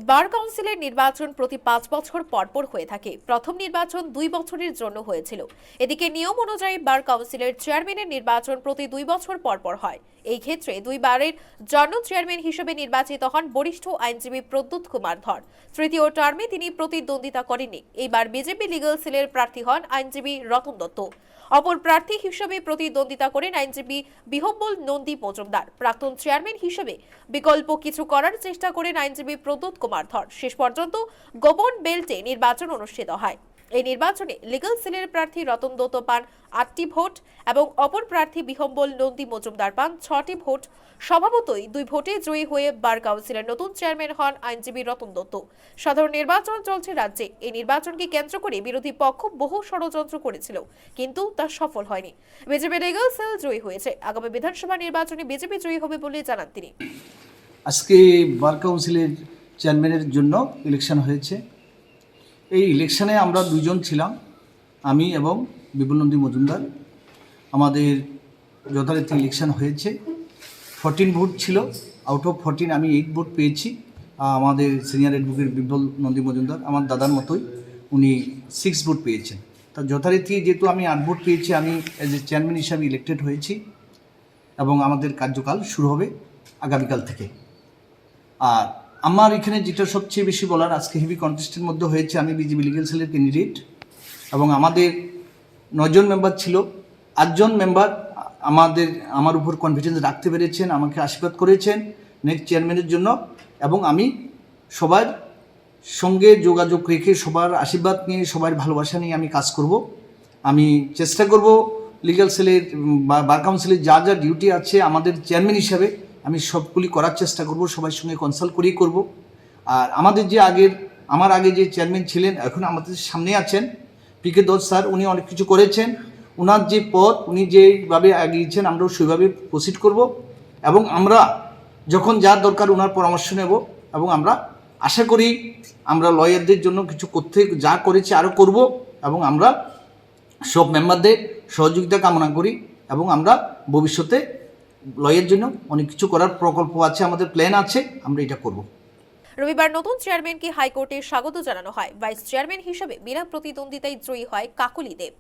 বার কাউন্সিলের নির্বাচন প্রতি 5 বছর পরপর হয়ে থাকে। প্রথম নির্বাচন 2 বছরের জন্য হয়েছিল। এদিকে নিয়ম অনুযায়ী বার কাউন্সিলের চেয়ারম্যানের নির্বাচন প্রতি 2 বছর পরপর হয়। এই ক্ষেত্রে দুইবারের জন্য চেয়ারম্যান হিসেবে নির্বাচিত হন বরিষ্ঠ আইনজীবী প্রদ্যুৎ কুমার ধর। তৃতীয় টার্মে তিনি প্রতিদ্বন্দ্বিতা করেননি। এইবার বিজেপি লিগ্যাল সেলের প্রার্থী হন আইনজীবী রতন দত্ত। অপর প্রার্থী হিসেবে প্রতিদ্বন্দ্বিতা করেন আইনজীবী বিহব্বল নন্দী মজুমদার। প্রাক্তন চেয়ারম্যান হিসেবে বিকল্প কিছু করার চেষ্টা করেন আইনজীবী প্রদ্যুৎ কুমার ধর। শেষ পর্যন্ত গোপন বেল্টে নির্বাচন অনুষ্ঠিত হয়। এই নির্বাচনে লিগ্যাল সেলের প্রার্থী রতন দত্ত পান 8টি ভোট এবং অপর প্রার্থী বিহম্বল নন্দী মজুমদার পান 6টি ভোট। স্বভাবতই 2 ভোটে জয়ী হয়ে বার কাউন্সিলের নতুন চেয়ারম্যান হন আইনজীবী রতন দত্ত। সাধারণ নির্বাচন চলছে রাজ্যে। এই নির্বাচনকে কেন্দ্র করে বিরোধী পক্ষ বহু ষড়যন্ত্র করেছিল, কিন্তু তা সফল হয়নি। বিজেপি লিগ্যাল সেল জয়ী হয়েছে। আগামী বিধানসভা নির্বাচনে বিজেপি জয়ী হবে বলে জানান তিনি। আজকে বার কাউন্সিলের চেয়ারম্যানের জন্য ইলেকশন হয়েছে। এই ইলেকশনে আমরা দুজন ছিলাম, আমি এবং বিপুল নন্দী মজুমদার। আমাদের যথারীতি ইলেকশন হয়েছে। 14 ভোট ছিল, আউট অফ 14 আমি 8 ভোট পেয়েছি। আমাদের সিনিয়র অ্যাডভোকেট বিপুল নন্দী মজুমদার আমার দাদার মতোই, উনি 6 ভোট পেয়েছেন। তা যথারীতি যেহেতু আমি 8 ভোট পেয়েছি, আমি এজ এ চেয়ারম্যান হিসাবে ইলেক্টেড হয়েছি এবং আমাদের কার্যকাল শুরু হবে আগামীকাল থেকে। আর আমার এখানে যেটা সবচেয়ে বেশি বলার, আজকে হেভি কন্টেস্টের মধ্যে হয়েছে। আমি বিজেপি লিগ্যাল সেলের ক্যান্ডিডেট এবং আমাদের 9 জন মেম্বার ছিল। 8 জন মেম্বার আমার উপর কনফিডেন্স রাখতে পেরেছেন, আমাকে আশীর্বাদ করেছেন নেক্সট চেয়ারম্যানের জন্য। এবং আমি সবার সঙ্গে যোগাযোগ রেখে, সবার আশীর্বাদ নিয়ে, সবার ভালোবাসা নিয়ে আমি কাজ করব। আমি চেষ্টা করব লিগ্যাল সেলের বার কাউন্সিলের যা যা ডিউটি আছে আমাদের চেয়ারম্যান হিসাবে আমি সবগুলি করার চেষ্টা করব, সবার সঙ্গে কনসাল্ট করেই করব। আর আমাদের যে আমার আগে যে চেয়ারম্যান ছিলেন, এখন আমাদের সামনে আছেন পিকে দত্ত স্যার, উনি অনেক কিছু করেছেন। ওনার যে পথ, উনি যেভাবে এগিয়েছেন, আমরাও সেইভাবে প্রসিড করব এবং আমরা যখন যা দরকার ওনার পরামর্শ নেব। এবং আমরা আশা করি আমরা লয়ারদের জন্য কিছু করতে, যা করেছি আরও করব এবং আমরা সব মেম্বারদের সহযোগিতা কামনা করি এবং আমরা ভবিষ্যতে লয়ের জন্য অনেক কিছু করার প্রকল্প আছে, আমাদের প্ল্যান আছে, আমরা এটা করব। রবিবার নতুন চেয়ারম্যানকে হাইকোর্টে স্বাগত জানানো হয়। ভাইস চেয়ারম্যান হিসেবে বিনা প্রতিদ্বন্দ্বিতায় জয়ী হয় কাকলি দেব।